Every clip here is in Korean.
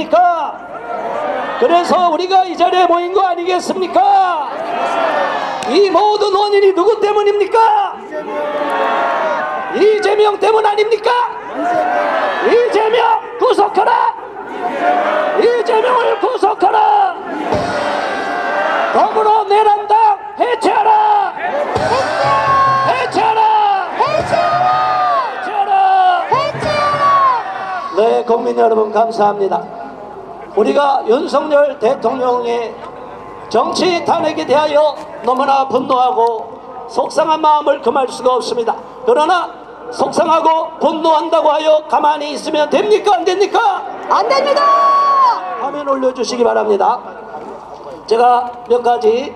아니겠습니까? 그래서 우리가 이 자리에 모인 거 아니겠습니까? 이 모든 원인이 누구 때문입니까? 이재명 때문 아닙니까? 이재명 구속하라! 이재명을 구속하라! 더불어 내란당 해체하라! 해체하라! 해체하라! 네, 국민 여러분 감사합니다. 우리가 윤석열 대통령의 정치 탄핵에 대하여 너무나 분노하고 속상한 마음을 금할 수가 없습니다. 그러나 속상하고 분노한다고 하여 가만히 있으면 됩니까? 안 됩니까? 안 됩니다! 화면 올려주시기 바랍니다. 제가 몇 가지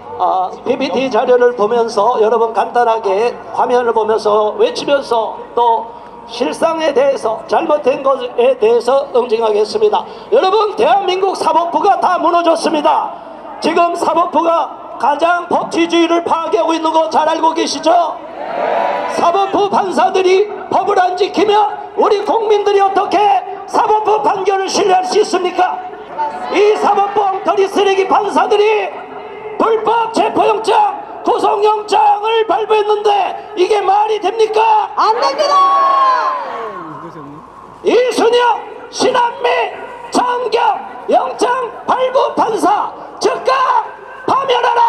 PPT 자료를 보면서 여러분 간단하게 화면을 보면서 외치면서 또 실상에 대해서 잘못된 것에 대해서 응징하겠습니다. 여러분, 대한민국 사법부가 다 무너졌습니다. 지금 사법부가 가장 법치주의를 파괴하고 있는 거 잘 알고 계시죠? 사법부 판사들이 법을 안 지키면 우리 국민들이 어떻게 사법부 판결을 신뢰할 수 있습니까? 이 사법부 엉터리 쓰레기 판사들이 불법 체포영장 구속영장을 발부했는데 이게 말이 됩니까? 안 됩니다! 이순영, 신한미, 장경 영장 발부 판사 즉각 파면하라!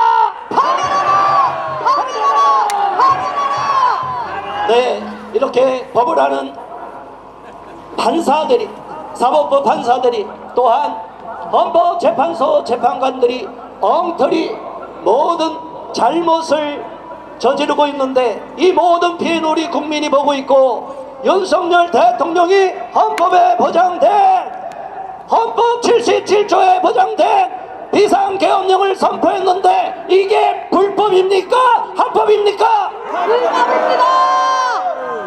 네, 이렇게 법을 하는 판사들이, 사법부 판사들이, 또한 헌법재판소 재판관들이 엉터리 모든 잘못을 저지르고 있는데 이 모든 피해는 우리 국민이 보고 있고, 윤석열 대통령이 헌법에 보장된, 헌법 77조에 보장된 비상계엄령을 선포했는데 이게 불법입니까? 합법입니까? 불법입니다!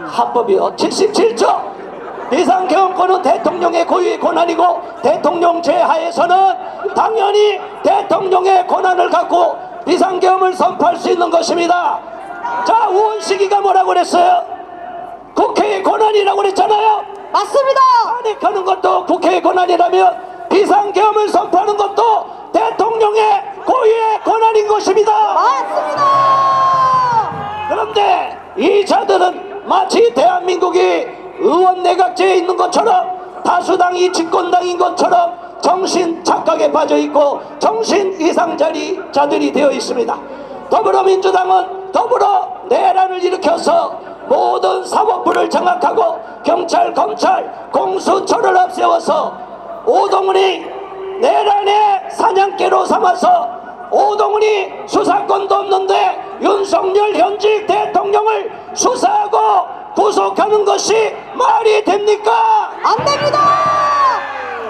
합법이요. 77조 비상계엄권은 대통령의 고유의 권한이고, 대통령 제하에서는 당연히 대통령의 권한을 갖고 비상계엄을 선포할 수 있는 것입니다. 자, 우원식이가 뭐라고 그랬어요? 국회의 권한이라고 그랬잖아요. 맞습니다! 탄핵하는 것도 국회의 권한이라면 비상계엄을 선포하는 것도 대통령의 고유의 권한인 것입니다. 맞습니다! 그런데 이 자들은 마치 대한민국이 의원내각제에 있는 것처럼, 다수당이 집권당인 것처럼 정신 착각에 빠져 있고 정신 이상자들이 되어 있습니다. 더불어민주당은 더불어 내란을 일으켜서 모든 사법부를 장악하고 경찰, 검찰, 공수처를 앞세워서 오동훈이 내란의 사냥개로 삼아서 오동훈이 수사권도 없는데 윤석열 현직 대통령을 수사하고 구속하는 것이 말이 됩니까? 안 됩니다!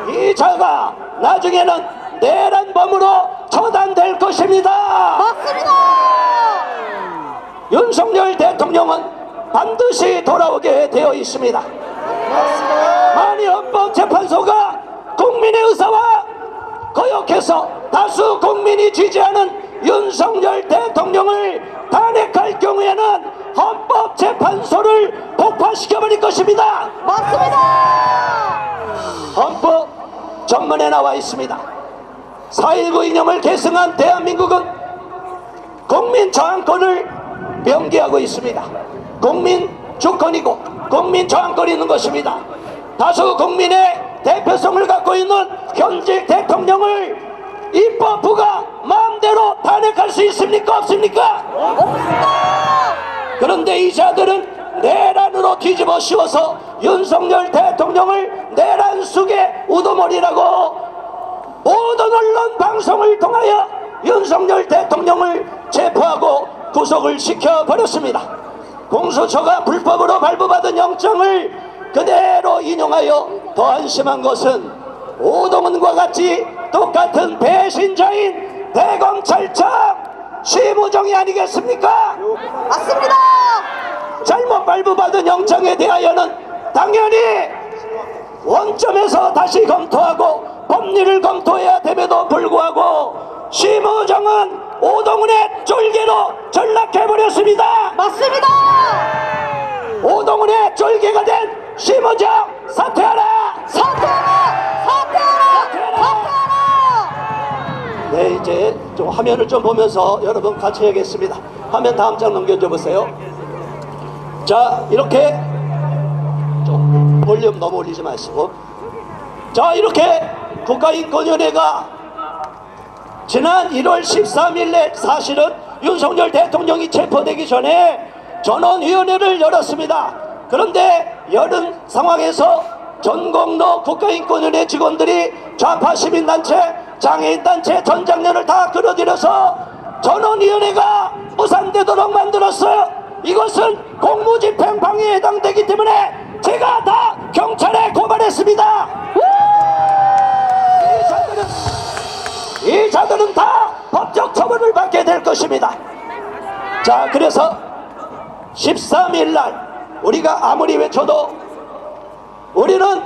이 자가 나중에는 내란범으로 처단될 것입니다. 맞습니다! 윤석열 대통령은 반드시 돌아오게 되어 있습니다. 만일 헌법재판소가 국민의 의사와 거역해서 다수 국민이 지지하는 윤석열 대통령을 탄핵할 경우에는 헌법재판소를 폭파시켜버릴 것입니다. 맞습니다! 헌법 전문에 나와 있습니다. 4.19 이념을 계승한 대한민국은 국민 저항권을 명기하고 있습니다. 국민 주권이고 국민 저항권이 있는 것입니다. 다수 국민의 대표성을 갖고 있는 현직 대통령을 입법부가 마음대로 탄핵할 수 있습니까? 없습니까? 없습니다! 그런데 이 자들은 내란으로 뒤집어 씌워서 윤석열 대통령을 내란 속의 우두머리라고 모든 언론 방송을 통하여 윤석열 대통령을 체포하고 구속을 시켜버렸습니다. 공수처가 불법으로 발부받은 영장을 그대로 인용하여 더 한심한 것은 오동훈과 같이 똑같은 배신자인 대검찰청 심우정이 아니겠습니까? 맞습니다! 잘못 발부받은 영장에 대하여는 당연히 원점에서 다시 검토하고 법리를 검토해야 됨에도 불구하고 심우정은 오동훈의 쫄개로 전락해버렸습니다. 맞습니다! 오동훈의 쫄개가 된 심우정 사퇴하라! 사퇴하라! 사퇴하라! 네, 이제 좀 화면을 좀 보면서 여러분 같이 해야겠습니다. 화면 다음 장 넘겨줘 보세요. 자, 이렇게 좀 볼륨 너무 올리지 마시고, 자, 이렇게 국가인권위원회가 지난 1월 13일에 사실은 윤석열 대통령이 체포되기 전에 전원위원회를 열었습니다. 그런데 열은 상황에서 전공로 국가인권위원회 직원들이 좌파 시민단체, 장애인단체, 전장년을 다 끌어들여서 전원위원회가 무산되도록 만들었어요. 이것은 공무집행 방해에 해당되기 때문에 제가 다 경찰에 고발했습니다. 이 자들은 다 법적 처벌을 받게 될 것입니다. 자, 그래서 13일 날 우리가 아무리 외쳐도 우리는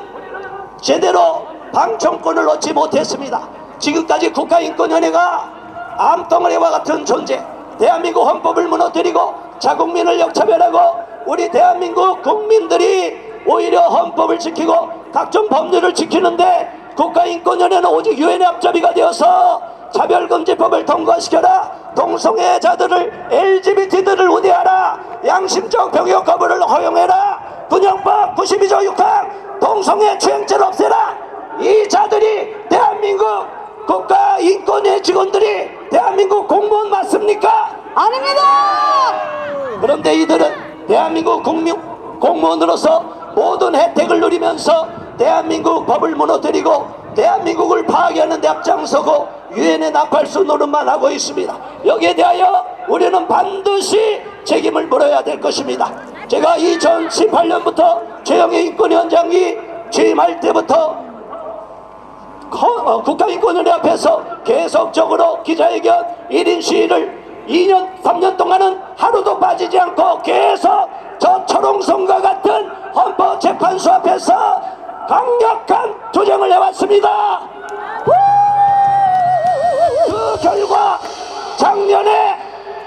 제대로 방청권을 얻지 못했습니다. 지금까지 국가인권위원회가 암덩어리와 같은 존재, 대한민국 헌법을 무너뜨리고 자국민을 역차별하고 우리 대한민국 국민들이 오히려 헌법을 지키고 각종 법률을 지키는데 국가인권위원회는 오직 유엔의 앞잡이가 되어서 차별금지법을 통과시켜라, 동성애자들을, LGBT들을 우대하라, 양심적 병역 거부를 허용해라, 군형법 92조 6항 동성애 추행죄를 없애라. 이 자들이 대한민국 국가인권위 직원들이 대한민국 공무원 맞습니까? 아닙니다. 그런데 이들은 대한민국 공무원으로서 모든 혜택을 누리면서 대한민국 법을 무너뜨리고 대한민국을 파괴하는 데 앞장서고 유엔의 낙팔수 노릇만 하고 있습니다. 여기에 대하여 우리는 반드시 책임을 물어야 될 것입니다. 제가 2018년부터 최영애 인권위원장이 취임할 때부터 국가인권위원회 앞에서 계속적으로 기자회견 1인 시위를 2년 3년 동안은 하루도 빠지지 않고 계속 저 초롱성과 같은 헌법재판소 앞에서 강력한 투쟁을 해왔습니다. 그 결과 작년에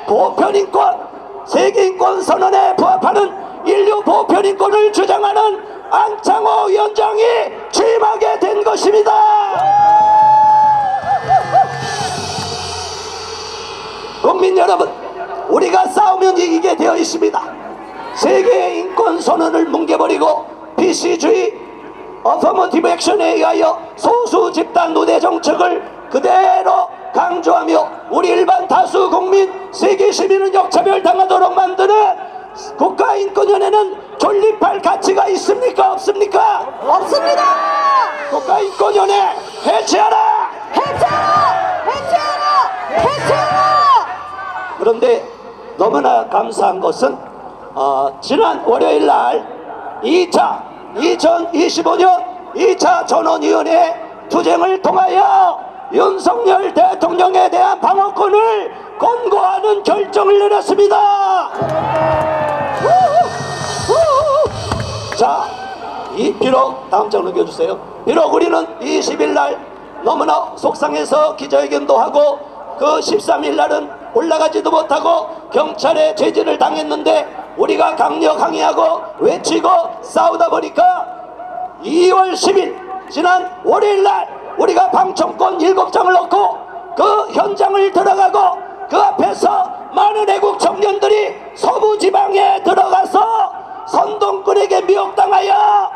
보편인권, 세계인권 선언에 부합하는 인류 보편인권을 주장하는 안창호 위원장이 취임하게 된 것입니다. 국민 여러분, 우리가 싸우면 이기게 되어 있습니다. 세계의 인권 선언을 뭉개버리고 PC주의, 어퍼머티브 액션에 의하여 소수 집단 우대 정책을 그대로 강조하며 우리 일반 다수 국민, 세계 시민은 역차별 당하도록 만드는 국가인권위원회는 존립할 가치가 있습니까? 없습니까? 없습니다. 국가인권위원회 해체하라! 해체하라! 해체하라! 해체하라! 그런데 너무나 감사한 것은 지난 월요일 날 2025년 2차 전원위원회 투쟁을 통하여 윤석열 대통령에 대한 방어권을 권고하는 결정을 내렸습니다. 자, 비록 다음 장 넘겨주세요. 비록 우리는 20일 날 너무나 속상해서 기자회견도 하고 그 13일 날은 올라가지도 못하고 경찰에 제지를 당했는데 우리가 강력 항의하고 외치고 싸우다 보니까 2월 10일 지난 월요일 날 우리가 방청권 7장을 넣고 그 현장을 들어가고 그 앞에서 많은 애국 청년들이 서부지방에 들어가서 선동꾼에게 미혹당하여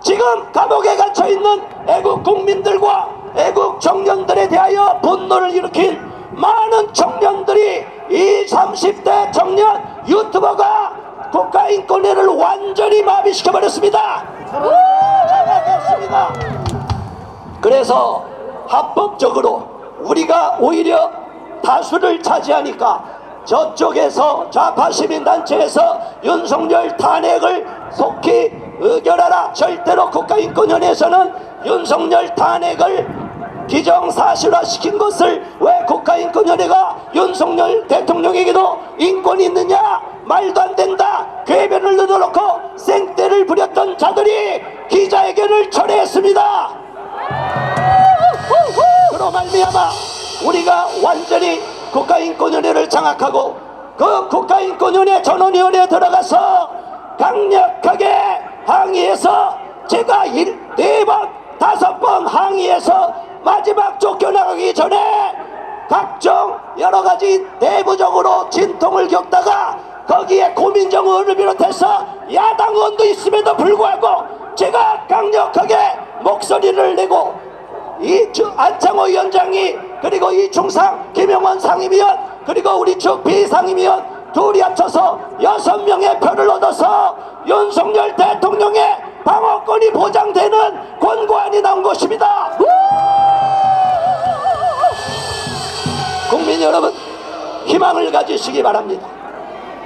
지금 감옥에 갇혀있는 애국 국민들과 애국 청년들에 대하여 분노를 일으킨 많은 청년들이 이 30대 청년 유튜버가 국가인권위를 완전히 마비시켜버렸습니다. 잡아냈습니다. 그래서 합법적으로 우리가 오히려 다수를 차지하니까 저쪽에서 좌파 시민단체에서 윤석열 탄핵을 속히 의결하라, 절대로 국가인권위원회에서는 윤석열 탄핵을 기정사실화시킨 것을 왜 국가인권위원회가 윤석열 대통령에게도 인권이 있느냐, 말도 안 된다, 궤변을 늘어놓고 생떼를 부렸던 자들이 기자회견을 철회했습니다. 그로 말미암아 우리가 완전히 국가인권위원회를 장악하고 그 국가인권위원회 전원위원회에 들어가서 강력하게 항의해서 제가 4번 5번 항의해서 마지막 쫓겨나가기 전에 각종 여러가지 내부적으로 진통을 겪다가 거기에 고민정 의원을 비롯해서 야당 의원도 있음에도 불구하고 제가 강력하게 목소리를 내고 이 안창호 위원장이 그리고 이 중상 김영원 상임위원 그리고 우리 측 비상임위원 둘이 합쳐서 6명의 표를 얻어서 윤석열 대통령의 방어권이 보장되는 권고안이 나온 것입니다. 국민 여러분, 희망을 가지시기 바랍니다.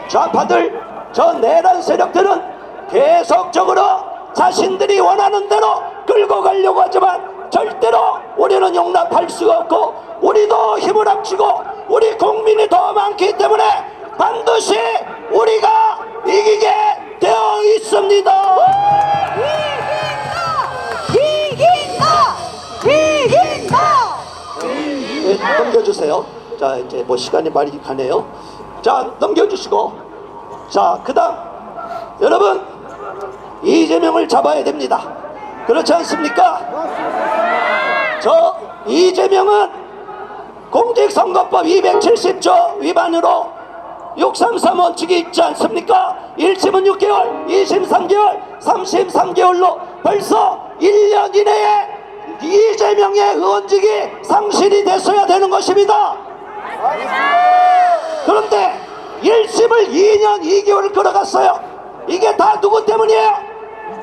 좌파들, 저 내란 세력들은 계속적으로 자신들이 원하는 대로 끌고 가려고 하지만 절대로 우리는 용납할 수가 없고, 우리도 힘을 합치고 우리 국민이 더 많기 때문에 반드시 우리가 이기게 되어 있습니다. 이긴다! 이긴다! 네, 넘겨주세요. 자, 이제 뭐 시간이 많이 가네요. 자, 넘겨주시고, 자, 그다음 여러분, 이재명을 잡아야 됩니다. 그렇지 않습니까? 저 이재명은 공직선거법 270조 위반으로 633 원칙이 있지 않습니까? 1심은 6개월, 2심 3개월, 3심 3개월로 벌써 1년 이내에 이재명의 의원직이 상실이 됐어야 되는 것입니다. 그런데 1심을 2년 2개월을 끌어갔어요. 이게 다 누구 때문이에요?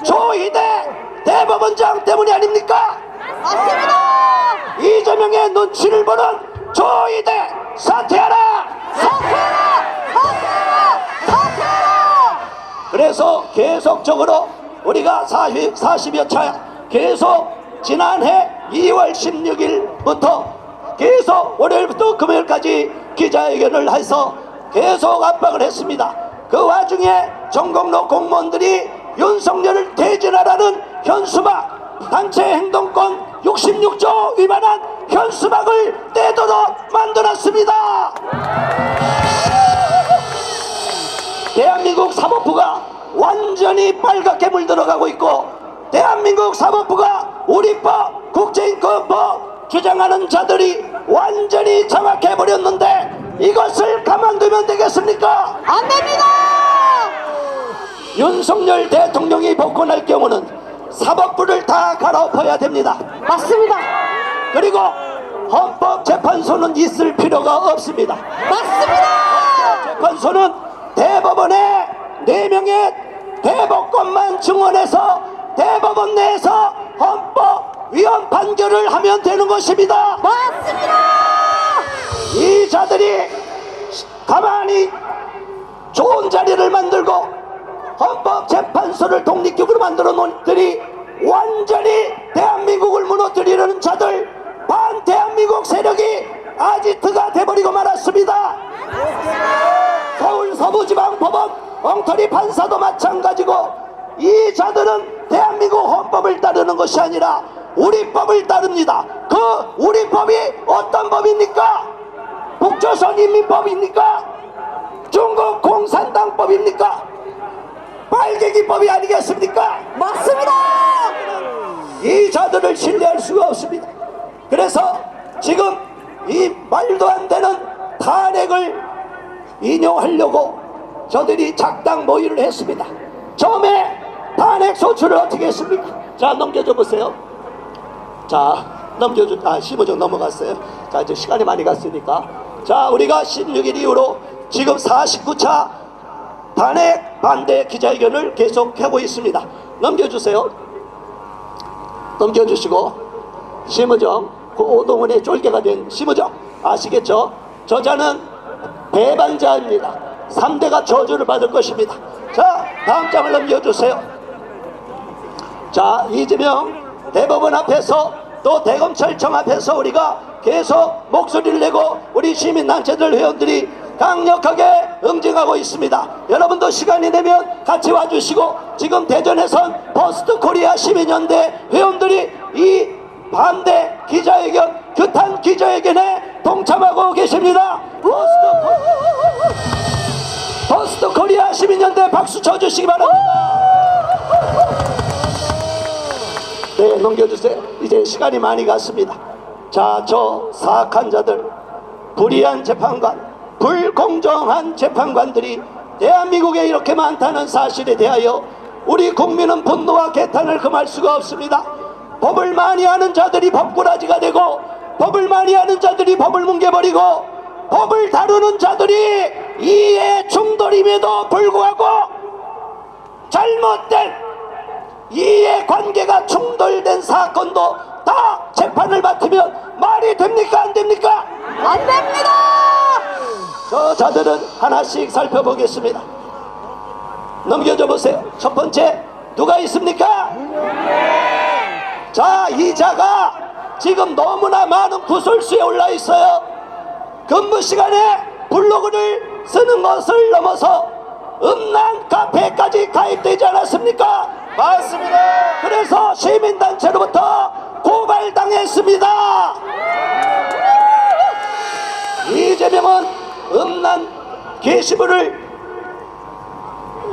조희대 대법원장 때문이 아닙니까? 맞습니다! 이재명의 눈치를 보는 조희대 사퇴하라! 사퇴하라! 사퇴하라! 사퇴하라! 그래서 계속적으로 우리가 40여 차 계속 지난해 2월 16일부터 계속 월요일부터 금요일까지 기자회견을 해서 계속 압박을 했습니다. 그 와중에 전공로 공무원들이 윤석열을 퇴진하라는 현수막, 단체 행동권 66조 위반한 현수막을 떼도록 만들었습니다. 대한민국 사법부가 완전히 빨갛게 물들어가고 있고, 대한민국 사법부가 우리 법, 국제인권법 주장하는 자들이 완전히 장악해버렸는데 이것을 가만두면 되겠습니까? 안 됩니다! 윤석열 대통령이 복권할 경우는 사법부를 다 갈아엎어야 됩니다. 맞습니다! 그리고 헌법재판소는 있을 필요가 없습니다. 맞습니다! 재판소는 대법원의 4명의 대법관만 증언해서 대법원 내에서 헌법 위헌 판결을 하면 되는 것입니다. 맞습니다! 이 자들이 가만히 좋은 자리를 만들고 헌법재판소를 독립적으로 만들어 놓으니 완전히 대한민국을 무너뜨리려는 자들, 반대한민국 세력이 아지트가 돼버리고 말았습니다. 서울 서부지방법원 엉터리 판사도 마찬가지고, 이 자들은 대한민국 헌법을 따르는 것이 아니라 우리 법을 따릅니다. 그 우리 법이 어떤 법입니까? 북조선인민법입니까? 중국 공산당법입니까? 빨갱이법이 아니겠습니까? 맞습니다! 이 자들을 신뢰할 수가 없습니다. 그래서 지금 이 말도 안 되는 탄핵을 인용하려고 저들이 작당 모의를 했습니다. 처음에 탄핵 소추를 어떻게 했습니까? 자, 넘겨줘 보세요. 자, 심의정 넘어갔어요. 자, 이제 시간이 많이 갔으니까, 자, 우리가 16일 이후로 지금 49차 탄핵 반대 기자회견을 계속하고 있습니다. 넘겨주세요. 넘겨주시고, 심의정, 그 오동훈의 쫄개가 된 심의정 아시겠죠? 저자는 배반자입니다. 3대가 저주를 받을 것입니다. 자, 다음 장을 넘겨주세요. 자, 이재명 대법원 앞에서 또 대검찰청 앞에서 우리가 계속 목소리를 내고 우리 시민단체들 회원들이 강력하게 응징하고 있습니다. 여러분도 시간이 되면 같이 와주시고, 지금 대전에선 포스트코리아 시민연대 회원들이 이 반대 기자회견, 규탄 기자회견에 동참하고 계십니다. 포스트코리아 시민연대 박수 쳐주시기 바랍니다. 네, 넘겨주세요. 이제 시간이 많이 갔습니다. 자, 저 사악한 자들, 불의한 재판관, 불공정한 재판관들이 대한민국에 이렇게 많다는 사실에 대하여 우리 국민은 분노와 개탄을 금할 수가 없습니다. 법을 많이 하는 자들이 법꾸라지가 되고, 법을 많이 하는 자들이 법을 뭉개버리고, 법을 다루는 자들이 이해 충돌임에도 불구하고 잘못된 이해관계가 충돌된 사건도 다 재판을 맡으면 말이 됩니까? 안 됩니까? 안 됩니다. 저 자들은 하나씩 살펴보겠습니다. 넘겨줘 보세요. 첫 번째, 누가 있습니까? 자, 이 자가 지금 너무나 많은 구설수에 올라 있어요. 근무 시간에 블로그를 쓰는 것을 넘어서 음란 카페까지 가입되지 않았습니까? 맞습니다. 그래서 시민단체로부터 고발당했습니다. 이재명은 음란 게시물을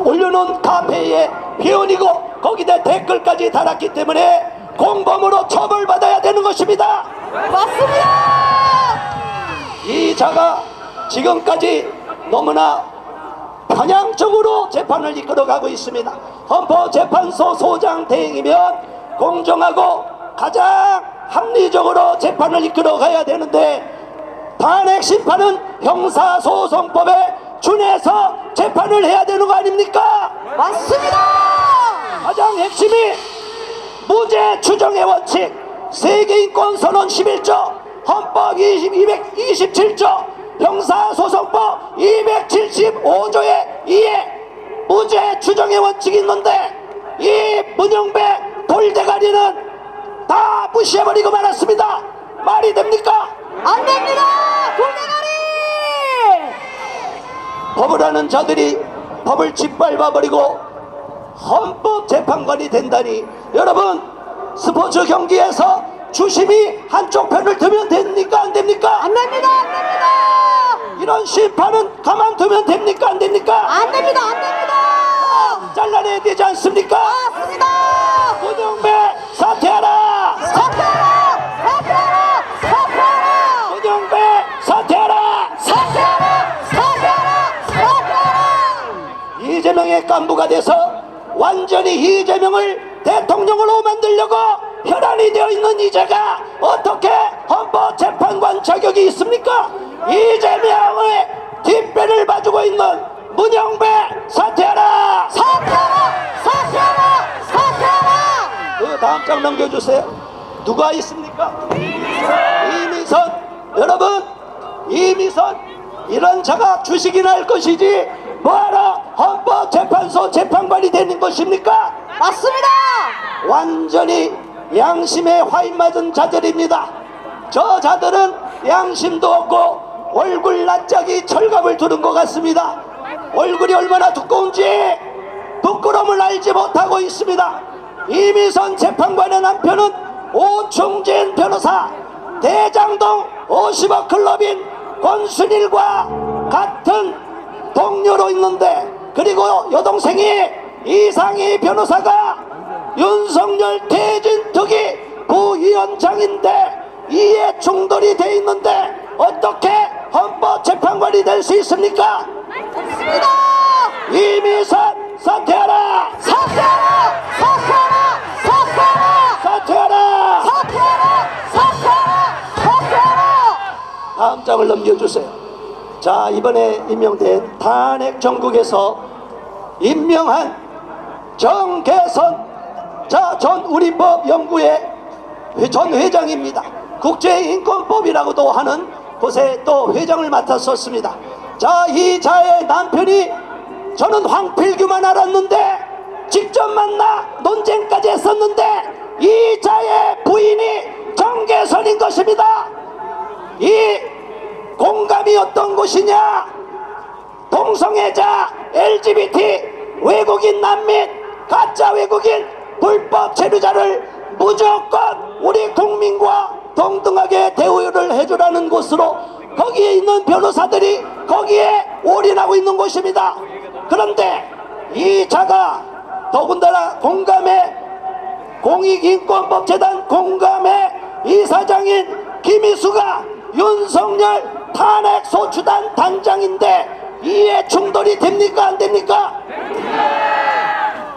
올려놓은 카페의 회원이고 거기다 댓글까지 달았기 때문에 공범으로 처벌받아야 되는 것입니다. 맞습니다. 이 자가 지금까지 너무나 편향적으로 재판을 이끌어가고 있습니다. 헌법재판소 소장 대행이면 공정하고 가장 합리적으로 재판을 이끌어가야 되는데 탄핵 심판은 형사소송법에 준해서 재판을 해야 되는 거 아닙니까? 맞습니다. 가장 핵심이 무죄 추정의 원칙, 세계인권선언 11조, 헌법 227조, 형사소송법 275조에 의해 무죄 추정의 원칙이 있는데 이 문영배 돌대가리는 다 무시해버리고 말았습니다. 말이 됩니까? 안 됩니다. 돌대가리. 법을 하는 자들이 법을 짓밟아버리고 헌법재판관이 된다니, 여러분 스포츠 경기에서 주심이 한쪽 편을 들면 됩니까? 안 됩니까? 안 됩니다. 안 됩니다. 이런 심판은 가만두면 됩니까? 안 됩니까? 안 됩니다. 안 됩니다. 잘라내야 되지 않습니까? 맞습니다. 문영배 사퇴하라! 사퇴하라. 사퇴하라. 사퇴하라. 문영배 사퇴하라! 사퇴하라. 사퇴하라. 사퇴하라. 이재명의 깐부가 돼서 완전히 이재명을 대통령으로 만들려고 혈안이 되어 있는 이자가 어떻게 헌법재판관 자격이 있습니까? 이재명의 뒷배를 봐주고 있는 문영배 사퇴하라! 사퇴하라. 사퇴하라. 사퇴하라. 그 다음 장 넘겨주세요. 누가 있습니까? 이미선. 여러분, 이미선 이런 자가 주식이나 할 것이지 뭐하러 헌법재판소 재판관이 되는 것입니까? 맞습니다. 완전히 양심에 화인 맞은 자들입니다. 저 자들은 양심도 없고 얼굴 낯짝이 철갑을 두른 것 같습니다. 얼굴이 얼마나 두꺼운지 부끄러움을 알지 못하고 있습니다. 이미선 재판관의 남편은 오충진 변호사, 대장동 50억 클럽인 권순일과 같은 동료로 있는데, 그리고 여동생이 이상희 변호사가 윤석열 대진특위 부위원장인데 이해 충돌이 돼 있는데 어떻게 헌법재판관이 될 수 있습니까? 없습니다. 이미선 사퇴하라! 사퇴하라. 사퇴하라. 사퇴하라. 사퇴하라! 사퇴하라. 사퇴하라. 사퇴하라. 다음 장을 넘겨주세요. 자, 이번에 임명된 탄핵 정국에서 임명한 정계선 전 우리법 연구회 전 회장입니다. 국제인권법이라고도 하는 곳에 또 회장을 맡았었습니다. 자, 이 자의 남편이 저는 황필규만 알았는데 직접 만나 논쟁까지 했었는데 이 자의 부인이 정계선인 것입니다. 이 공감이 어떤 곳이냐? 동성애자, LGBT, 외국인 난민, 가짜 외국인, 불법 체류자를 무조건 우리 국민과 동등하게 대우를 해주라는 곳으로 거기에 있는 변호사들이 거기에 올인하고 있는 곳입니다. 그런데 이 자가 더군다나 공감의 공익인권법재단 공감의 이사장인 김희수가 윤석열 탄핵소추단 단장인데 이해 충돌이 됩니까 안 됩니까?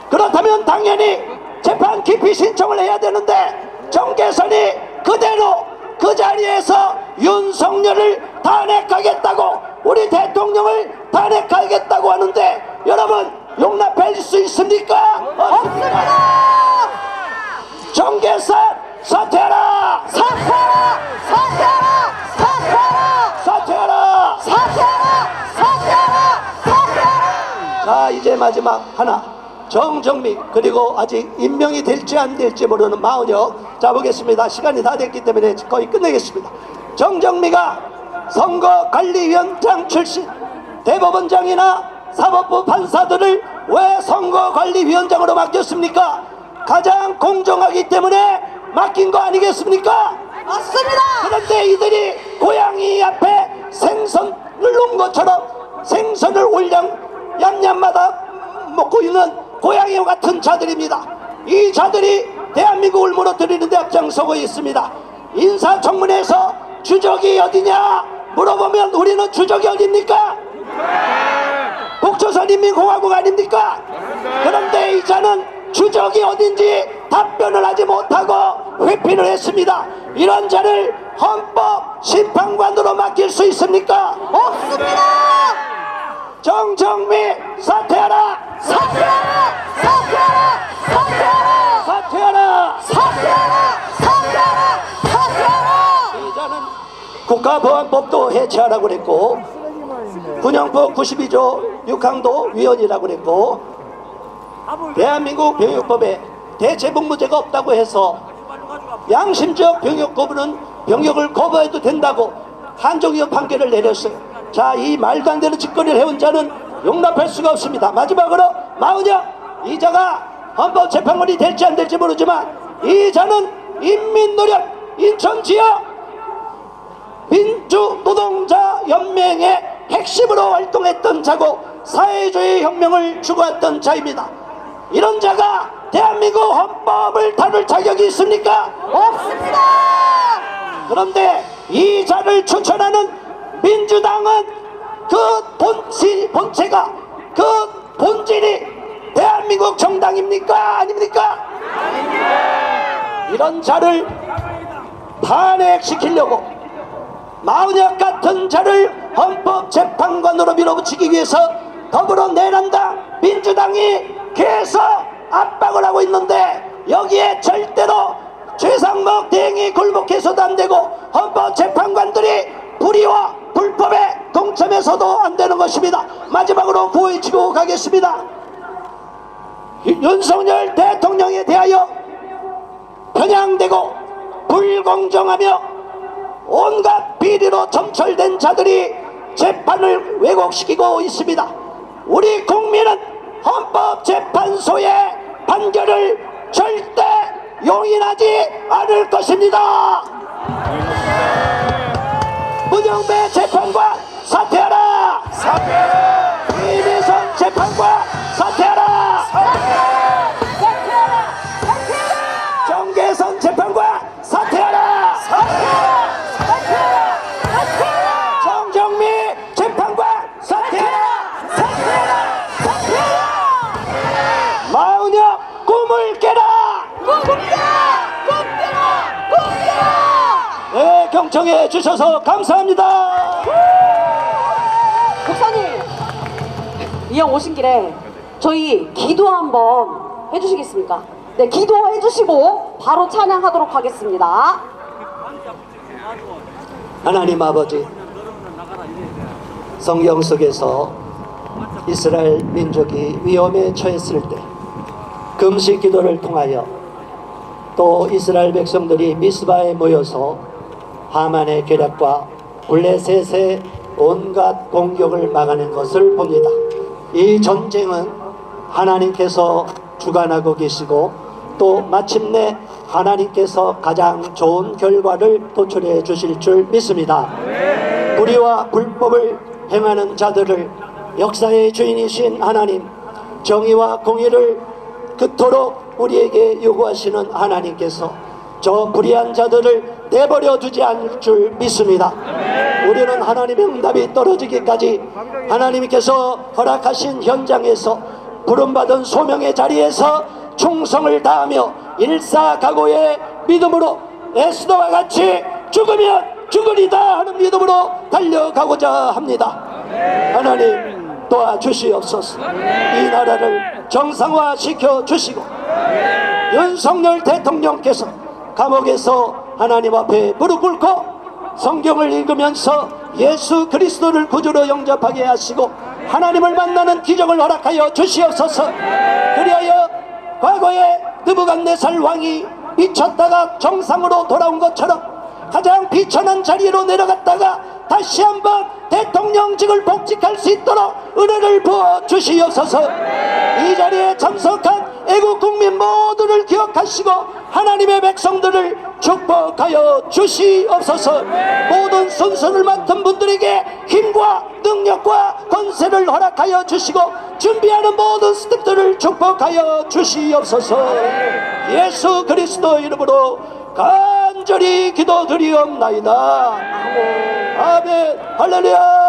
그렇다면 당연히 재판 기피 신청을 해야 되는데 정계선이 그대로 그 자리에서 윤석열을 탄핵하겠다고, 우리 대통령을 탄핵하겠다고 하는데 여러분 용납할 수 있습니까? 없습니다. 정계선 사퇴하라! 사퇴하라! 사퇴하라! 사퇴하라! 사퇴하라! 사퇴하라! 사퇴하라! 사퇴하라! 자, 이제 마지막 하나, 정정미, 그리고 아직 임명이 될지 안 될지 모르는 마은혁. 자, 보겠습니다. 시간이 다 됐기 때문에 거의 끝내겠습니다. 정정미가 선거관리위원장 출신, 대법원장이나 사법부 판사들을 왜 선거관리위원장으로 맡겼습니까? 가장 공정하기 때문에 맡긴 거 아니겠습니까? 맞습니다. 그런데 이들이 고양이 앞에 생선을 놓은 것처럼 생선을 올량 얌얌마다 먹고 있는 고양이와 같은 자들입니다. 이 자들이 대한민국을 무너뜨리는 데 앞장서고 있습니다. 인사청문회에서 주적이 어디냐 물어보면 우리는 주적이 어딥니까? 북조선인민공화국 아닙니까? 그런데 이 자는 주적이 어딘지 답변을 하지 못하고 회피를 했습니다. 이런 자를 헌법심판관으로 맡길 수 있습니까? 없습니다. 정정미 사퇴하라! 사퇴하라! 사퇴하라! 사퇴하라! 사퇴하라! 사퇴하라! 사퇴하라! 사퇴하라! 이 자는 국가보안법도 해체하라고 그랬고, 군형법 92조 6항도 위헌이라고 그랬고, 대한민국 병역법에 대체복무제가 없다고 해서 양심적 병역 거부는 병역을 거부해도 된다고 한정위원 판결을 내렸어요. 자, 이 말도 안 되는 짓거리를 해온 자는 용납할 수가 없습니다. 마지막으로 마은혁, 이 자가 헌법재판관이 될지 안 될지 모르지만 이 자는 인민노련 인천지역 민주노동자연맹의 핵심으로 활동했던 자고 사회주의 혁명을 주고했던 자입니다. 이런 자가 대한민국 헌법을 다룰 자격이 있습니까? 없습니다. 그런데 이 자를 추천하는 민주당은 그 본체가, 그 본질이 대한민국 정당입니까? 아닙니까? 이런 자를 탄핵시키려고 마은혁 같은 자를 헌법재판관으로 밀어붙이기 위해서 더불어내란당 민주당이 계속 압박을 하고 있는데 여기에 절대로 최상목 대행이 굴복해서도 안 되고 헌법재판관들이 불의와 불법에 동참해서도 안 되는 것입니다. 마지막으로 구호해치고 가겠습니다. 윤석열 대통령에 대하여 편향되고 불공정하며 온갖 비리로 점철된 자들이 재판을 왜곡시키고 있습니다. 우리 국민은 헌법재판소의 판결을 절대 용인하지 않을 것입니다. 문영배 재판관 사퇴하라! 사퇴하라! 이미선 재판관 사퇴하라! 사퇴하라! 사퇴하라! 사퇴하라! 정계선 재판관 사퇴하라! 사퇴하라! 사퇴하라! 사퇴하라! 정정미 재판관 사퇴하라! 사퇴하라! 사퇴하라! 마은혁 꿈을 깨라! 꿈 깨라! 꿈 깨라! 꿈 깨라! 네, 경청해 주셔서 감사합니다. 목사님, 이왕 오신 길에 저희 기도 한번 해주시겠습니까? 네, 기도해 주시고 바로 찬양하도록 하겠습니다. 하나님 아버지, 성경 속에서 이스라엘 민족이 위험에 처했을 때 금식 기도를 통하여 또 이스라엘 백성들이 미스바에 모여서 하만의 계략과 블레셋의 온갖 공격을 막아낸 것을 봅니다. 이 전쟁은 하나님께서 주관하고 계시고 또 마침내 하나님께서 가장 좋은 결과를 도출해 주실 줄 믿습니다. 불의와 불법을 행하는 자들을 역사의 주인이신 하나님, 정의와 공의를 그토록 우리에게 요구하시는 하나님께서 저 불의한 자들을 내버려 두지 않을 줄 믿습니다. 우리는 하나님의 응답이 떨어지기까지 하나님께서 허락하신 현장에서 부름받은 소명의 자리에서 충성을 다하며 일사각오의 믿음으로 에스더와 같이 죽으면 죽으리다 하는 믿음으로 달려가고자 합니다. 하나님 도와주시옵소서. 이 나라를 정상화시켜 주시고 윤석열 대통령께서 감옥에서 하나님 앞에 무릎 꿇고 성경을 읽으면서 예수 그리스도를 구주로 영접하게 하시고 하나님을 만나는 기적을 허락하여 주시옵소서. 그리하여 과거에 느부갓네살 왕이 미쳤다가 정상으로 돌아온 것처럼 가장 비천한 자리로 내려갔다가 다시 한번 대통령직을 복직할 수 있도록 은혜를 부어 주시옵소서. 이 자리에 참석한 애국 국민 모두를 기억하시고 하나님의 백성들을 축복하여 주시옵소서. 모든 선서를 맡은 분들에게 힘과 능력과 권세를 허락하여 주시고 준비하는 모든 스태프들을 축복하여 주시옵소서. 예수 그리스도 이름으로 간절히 기도드리옵나이다. 아멘. 할렐루야.